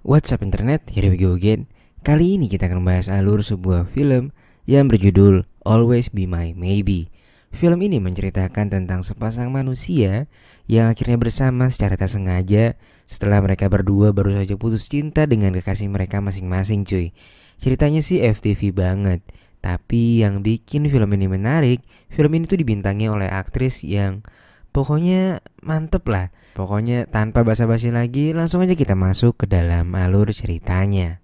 What's up internet, here we go again. Kali ini kita akan membahas alur sebuah film yang berjudul Always Be My Maybe. Film ini menceritakan tentang sepasang manusia yang akhirnya bersama secara tak sengaja setelah mereka berdua baru saja putus cinta dengan kekasih mereka masing-masing cuy. Ceritanya sih FTV banget. Tapi yang bikin film ini menarik, film ini tuh dibintangi oleh aktris yang pokoknya mantep lah. Pokoknya tanpa basa-basi lagi, langsung aja kita masuk ke dalam alur ceritanya.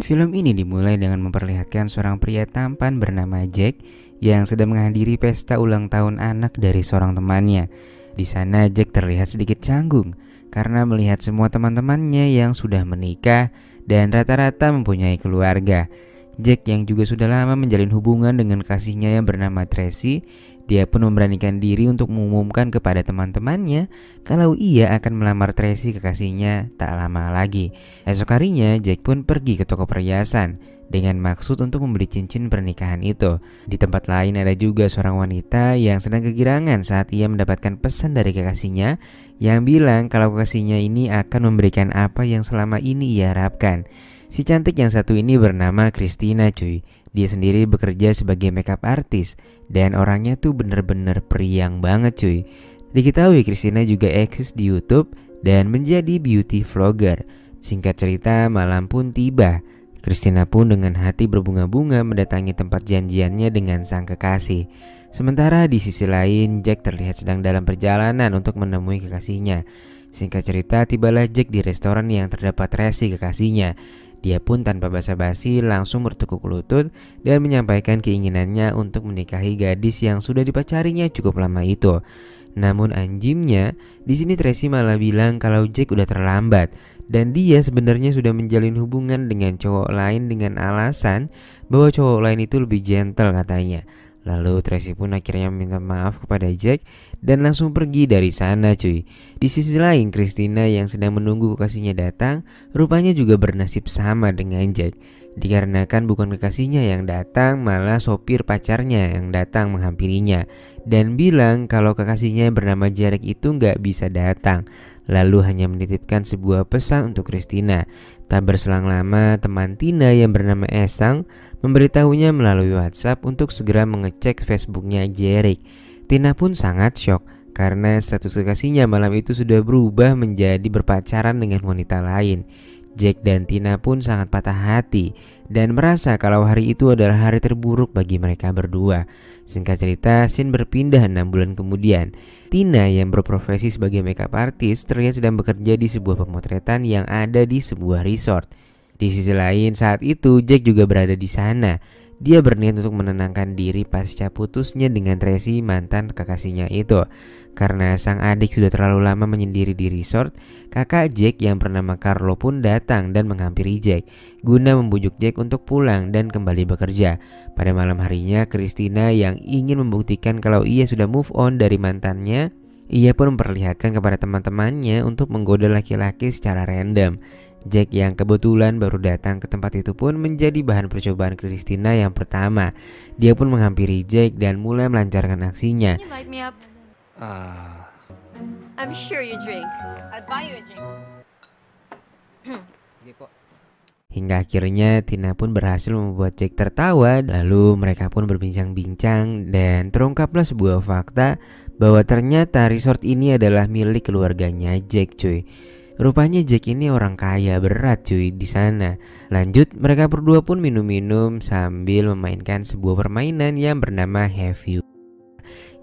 Film ini dimulai dengan memperlihatkan seorang pria tampan bernama Jack yang sedang menghadiri pesta ulang tahun anak dari seorang temannya. Di sana Jack terlihat sedikit canggung karena melihat semua teman-temannya yang sudah menikah dan rata-rata mempunyai keluarga. Jack yang juga sudah lama menjalin hubungan dengan kasihnya yang bernama Tracy, dia pun memberanikan diri untuk mengumumkan kepada teman-temannya kalau ia akan melamar Tracy kekasihnya tak lama lagi. Esok harinya Jack pun pergi ke toko perhiasan dengan maksud untuk membeli cincin pernikahan itu. Di tempat lain ada juga seorang wanita yang sedang kegirangan saat ia mendapatkan pesan dari kekasihnya yang bilang kalau kekasihnya ini akan memberikan apa yang selama ini ia harapkan. Si cantik yang satu ini bernama Christina cuy. Dia sendiri bekerja sebagai makeup artist dan orangnya tuh bener-bener periang banget cuy. Diketahui Christina juga eksis di YouTube dan menjadi beauty vlogger. Singkat cerita, malam pun tiba. Christina pun dengan hati berbunga-bunga mendatangi tempat janjiannya dengan sang kekasih. Sementara di sisi lain, Jack terlihat sedang dalam perjalanan untuk menemui kekasihnya. Singkat cerita, tibalah Jack di restoran yang terdapat Tracy kekasihnya. Dia pun tanpa basa-basi langsung bertekuk lutut dan menyampaikan keinginannya untuk menikahi gadis yang sudah dipacarinya cukup lama itu. Namun anjimnya, di sini Tracy malah bilang kalau Jack udah terlambat dan dia sebenarnya sudah menjalin hubungan dengan cowok lain dengan alasan bahwa cowok lain itu lebih gentle katanya. Lalu Tracy pun akhirnya meminta maaf kepada Jack dan langsung pergi dari sana cuy. Di sisi lain Christina yang sedang menunggu kekasihnya datang rupanya juga bernasib sama dengan Jack. Dikarenakan bukan kekasihnya yang datang, malah sopir pacarnya yang datang menghampirinya dan bilang kalau kekasihnya yang bernama Jarek itu gak bisa datang. Lalu hanya menitipkan sebuah pesan untuk Christina. Tak berselang lama teman Tina yang bernama Esang memberitahunya melalui WhatsApp untuk segera mengecek Facebooknya Jarek. Tina pun sangat shock karena status kekasihnya malam itu sudah berubah menjadi berpacaran dengan wanita lain. Jack dan Tina pun sangat patah hati dan merasa kalau hari itu adalah hari terburuk bagi mereka berdua. Singkat cerita, scene berpindah 6 bulan kemudian. Tina yang berprofesi sebagai makeup artist terlihat sedang bekerja di sebuah pemotretan yang ada di sebuah resort. Di sisi lain, saat itu Jack juga berada di sana. Dia berniat untuk menenangkan diri pasca putusnya dengan Tracy, mantan kekasihnya itu. Karena sang adik sudah terlalu lama menyendiri di resort, kakak Jack yang bernama Carlo pun datang dan menghampiri Jack guna membujuk Jack untuk pulang dan kembali bekerja. Pada malam harinya, Christina yang ingin membuktikan kalau ia sudah move on dari mantannya, ia pun memperlihatkan kepada teman-temannya untuk menggoda laki-laki secara random. Jack yang kebetulan baru datang ke tempat itu pun menjadi bahan percobaan Christina yang pertama. Dia pun menghampiri Jack dan mulai melancarkan aksinya. I'm sure you drink. I'll buy you a drink. Hingga akhirnya Tina pun berhasil membuat Jack tertawa. Lalu mereka pun berbincang-bincang dan terungkaplah sebuah fakta bahwa ternyata resort ini adalah milik keluarganya Jack cuy. Rupanya Jack ini orang kaya berat cuy di sana. Lanjut, mereka berdua pun minum-minum sambil memainkan sebuah permainan yang bernama Have You.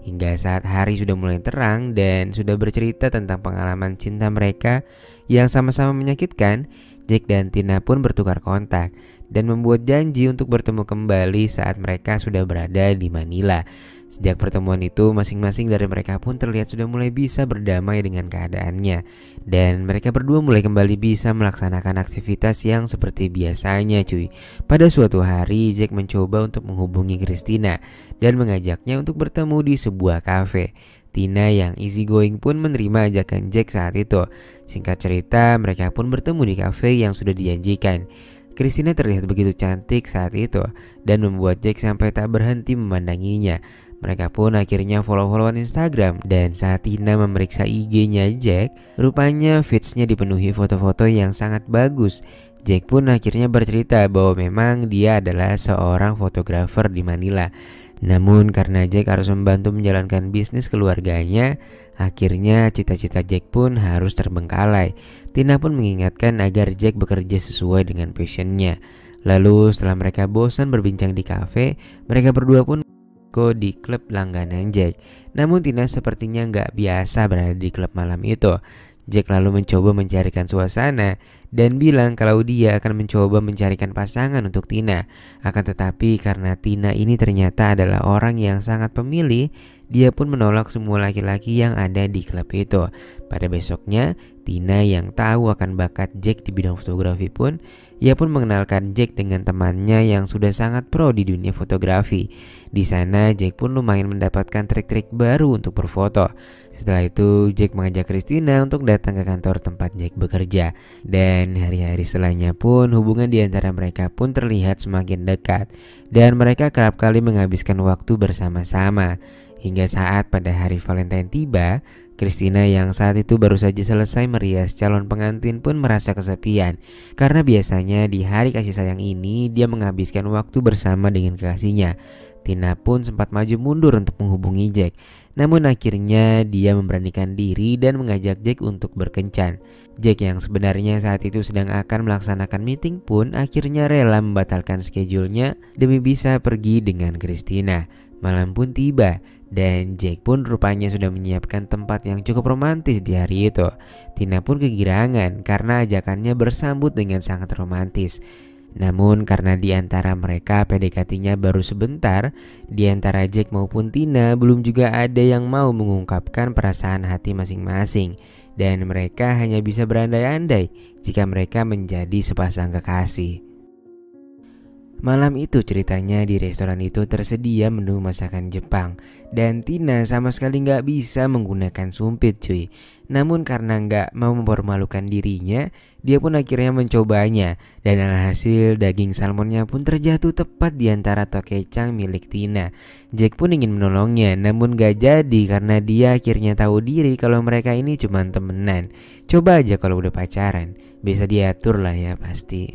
Hingga saat hari sudah mulai terang dan sudah bercerita tentang pengalaman cinta mereka yang sama-sama menyakitkan, Jack dan Tina pun bertukar kontak dan membuat janji untuk bertemu kembali saat mereka sudah berada di Manila. Sejak pertemuan itu, masing-masing dari mereka pun terlihat sudah mulai bisa berdamai dengan keadaannya. Dan mereka berdua mulai kembali bisa melaksanakan aktivitas yang seperti biasanya cuy. Pada suatu hari, Jack mencoba untuk menghubungi Christina dan mengajaknya untuk bertemu di sebuah kafe. Tina yang easy going pun menerima ajakan Jack saat itu. Singkat cerita, mereka pun bertemu di kafe yang sudah dijanjikan. Christina terlihat begitu cantik saat itu dan membuat Jack sampai tak berhenti memandanginya. Mereka pun akhirnya follow-followan Instagram, dan saat Tina memeriksa IG-nya Jack, rupanya feeds-nya dipenuhi foto-foto yang sangat bagus. Jack pun akhirnya bercerita bahwa memang dia adalah seorang fotografer di Manila. Namun karena Jack harus membantu menjalankan bisnis keluarganya, akhirnya cita-cita Jack pun harus terbengkalai. Tina pun mengingatkan agar Jack bekerja sesuai dengan passionnya. Lalu setelah mereka bosan berbincang di kafe, mereka berdua pun di klub langganan Jack. Namun Tina sepertinya nggak biasa berada di klub malam itu. Jack lalu mencoba mencarikan suasana dan bilang kalau dia akan mencoba mencarikan pasangan untuk Tina. Akan tetapi karena Tina ini ternyata adalah orang yang sangat pemilih, dia pun menolak semua laki-laki yang ada di klub itu. Pada besoknya, Tina yang tahu akan bakat Jack di bidang fotografi pun, ia pun mengenalkan Jack dengan temannya yang sudah sangat pro di dunia fotografi. Di sana Jack pun lumayan mendapatkan trik-trik baru untuk berfoto. Setelah itu Jack mengajak Christina untuk datang ke kantor tempat Jack bekerja. Dan hari-hari setelahnya pun hubungan di antara mereka pun terlihat semakin dekat. Dan mereka kerap kali menghabiskan waktu bersama-sama. Hingga saat pada hari Valentine tiba, Christina yang saat itu baru saja selesai merias calon pengantin pun merasa kesepian. Karena biasanya di hari kasih sayang ini dia menghabiskan waktu bersama dengan kekasihnya. Tina pun sempat maju mundur untuk menghubungi Jack. Namun akhirnya dia memberanikan diri dan mengajak Jack untuk berkencan. Jack yang sebenarnya saat itu sedang akan melaksanakan meeting pun akhirnya rela membatalkan schedule-nya demi bisa pergi dengan Christina. Malam pun tiba dan Jack pun rupanya sudah menyiapkan tempat yang cukup romantis di hari itu. Tina pun kegirangan karena ajakannya bersambut dengan sangat romantis. Namun karena di antara mereka PDKT-nya baru sebentar, di antara Jack maupun Tina belum juga ada yang mau mengungkapkan perasaan hati masing-masing. Dan mereka hanya bisa berandai-andai jika mereka menjadi sepasang kekasih. Malam itu ceritanya di restoran itu tersedia menu masakan Jepang. Dan Tina sama sekali gak bisa menggunakan sumpit cuy. Namun karena gak mau mempermalukan dirinya, dia pun akhirnya mencobanya. Dan alhasil daging salmonnya pun terjatuh tepat di antara tokecang milik Tina. Jack pun ingin menolongnya, namun gak jadi karena dia akhirnya tahu diri kalau mereka ini cuma temenan. Coba aja kalau udah pacaran, bisa diatur lah ya pasti.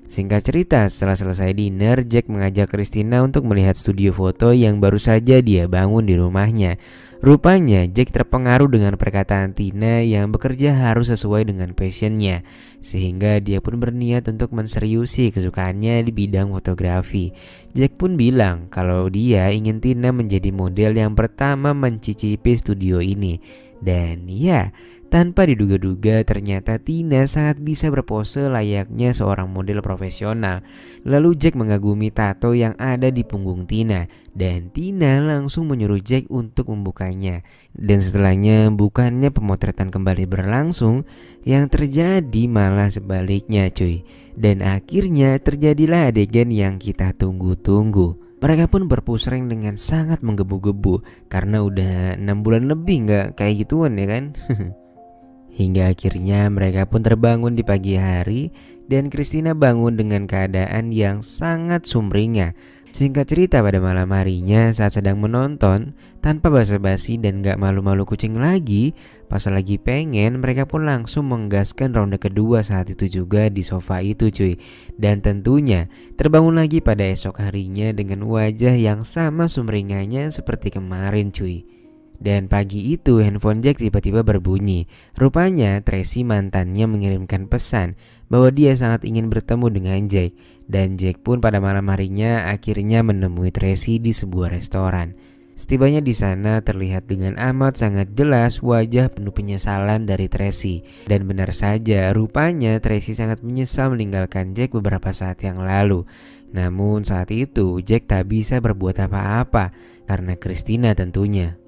Singkat cerita, setelah selesai dinner, Jack mengajak Christina untuk melihat studio foto yang baru saja dia bangun di rumahnya. Rupanya Jack terpengaruh dengan perkataan Tina yang bekerja harus sesuai dengan passionnya, sehingga dia pun berniat untuk menseriusi kesukaannya di bidang fotografi. Jack pun bilang kalau dia ingin Tina menjadi model yang pertama mencicipi studio ini. Dan ya, tanpa diduga-duga ternyata Tina sangat bisa berpose layaknya seorang model profesional. Lalu Jack mengagumi tato yang ada di punggung Tina, dan Tina langsung menyuruh Jack untuk membukanya. Dan setelahnya bukannya pemotretan kembali berlangsung, yang terjadi malah sebaliknya cuy. Dan akhirnya terjadilah adegan yang kita tunggu-tunggu. Mereka pun berpusreng dengan sangat menggebu-gebu karena udah 6 bulan lebih gak kayak gituan ya kan. Hingga akhirnya mereka pun terbangun di pagi hari dan Christina bangun dengan keadaan yang sangat sumringah. Singkat cerita, pada malam harinya saat sedang menonton, tanpa basa-basi dan gak malu-malu kucing lagi, pas lagi pengen, mereka pun langsung menggaskan ronde kedua saat itu juga di sofa itu cuy. Dan tentunya terbangun lagi pada esok harinya dengan wajah yang sama sumringahnya seperti kemarin cuy. Dan pagi itu handphone Jack tiba-tiba berbunyi. Rupanya Tracy mantannya mengirimkan pesan bahwa dia sangat ingin bertemu dengan Jack. Dan Jack pun pada malam harinya akhirnya menemui Tracy di sebuah restoran. Setibanya di sana terlihat dengan amat sangat jelas wajah penuh penyesalan dari Tracy. Dan benar saja, rupanya Tracy sangat menyesal meninggalkan Jack beberapa saat yang lalu. Namun saat itu Jack tak bisa berbuat apa-apa karena Christina tentunya.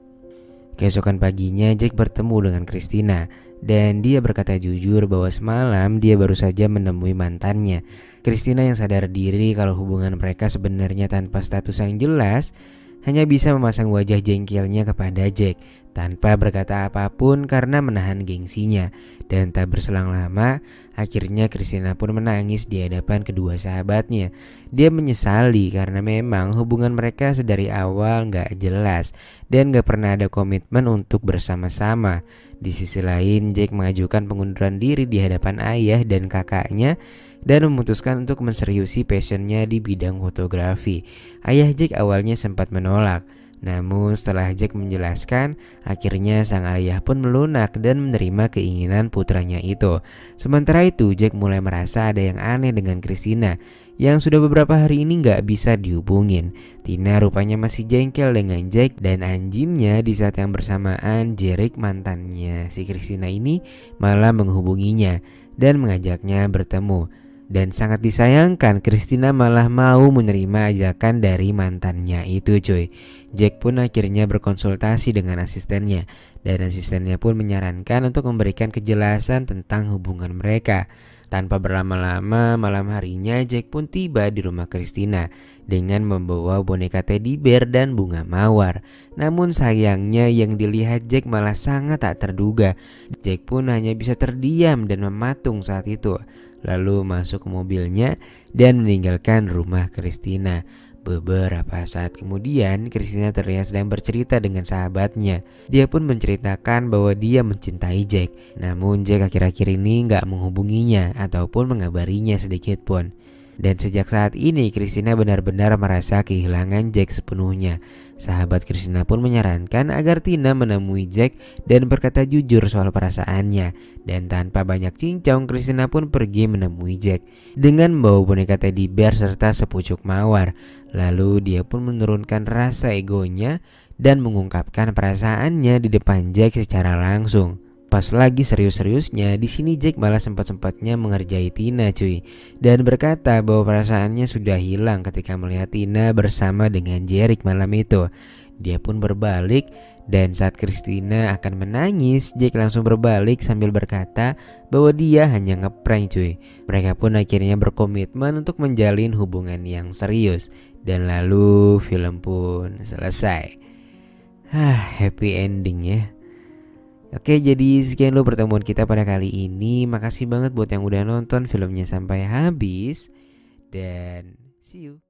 Keesokan paginya Jack bertemu dengan Christina dan dia berkata jujur bahwa semalam dia baru saja menemui mantannya. Christina yang sadar diri kalau hubungan mereka sebenarnya tanpa status yang jelas hanya bisa memasang wajah jengkelnya kepada Jack. tanpa berkata apapun karena menahan gengsinya. Dan tak berselang lama, akhirnya Christina pun menangis di hadapan kedua sahabatnya. Dia menyesali karena memang hubungan mereka sedari awal gak jelas dan gak pernah ada komitmen untuk bersama-sama. Di sisi lain, Jack mengajukan pengunduran diri di hadapan ayah dan kakaknya dan memutuskan untuk menseriusi passionnya di bidang fotografi. Ayah Jack awalnya sempat menolak, namun setelah Jack menjelaskan, akhirnya sang ayah pun melunak dan menerima keinginan putranya itu. Sementara itu, Jack mulai merasa ada yang aneh dengan Christina yang sudah beberapa hari ini gak bisa dihubungin. Tina rupanya masih jengkel dengan Jack dan anjimnya di saat yang bersamaan Jerick, mantannya si Christina ini, malah menghubunginya dan mengajaknya bertemu. Dan sangat disayangkan, Christina malah mau menerima ajakan dari mantannya itu cuy. Jack pun akhirnya berkonsultasi dengan asistennya, dan asistennya pun menyarankan untuk memberikan kejelasan tentang hubungan mereka. Tanpa berlama-lama, malam harinya Jack pun tiba di rumah Christina dengan membawa boneka teddy bear dan bunga mawar. Namun sayangnya yang dilihat Jack malah sangat tak terduga. Jack pun hanya bisa terdiam dan mematung saat itu, lalu masuk ke mobilnya dan meninggalkan rumah Christina. Beberapa saat kemudian, Christina terlihat sedang bercerita dengan sahabatnya. Dia pun menceritakan bahwa dia mencintai Jack, namun Jack akhir-akhir ini gak menghubunginya ataupun mengabarinya sedikit pun. Dan sejak saat ini Christina benar-benar merasa kehilangan Jack sepenuhnya. Sahabat Christina pun menyarankan agar Tina menemui Jack dan berkata jujur soal perasaannya. Dan tanpa banyak cincong, Christina pun pergi menemui Jack dengan membawa boneka teddy bear serta sepucuk mawar. Lalu dia pun menurunkan rasa egonya dan mengungkapkan perasaannya di depan Jack secara langsung. Pas lagi serius-seriusnya, di sini Jack malah sempat-sempatnya mengerjai Tina cuy, dan berkata bahwa perasaannya sudah hilang ketika melihat Tina bersama dengan Jerick malam itu. Dia pun berbalik, dan saat Christina akan menangis, Jack langsung berbalik sambil berkata bahwa dia hanya ngeprank cuy. Mereka pun akhirnya berkomitmen untuk menjalin hubungan yang serius, dan lalu film pun selesai. Happy ending ya. Oke, jadi sekian dulu pertemuan kita pada kali ini. Makasih banget buat yang udah nonton filmnya sampai habis. Dan see you.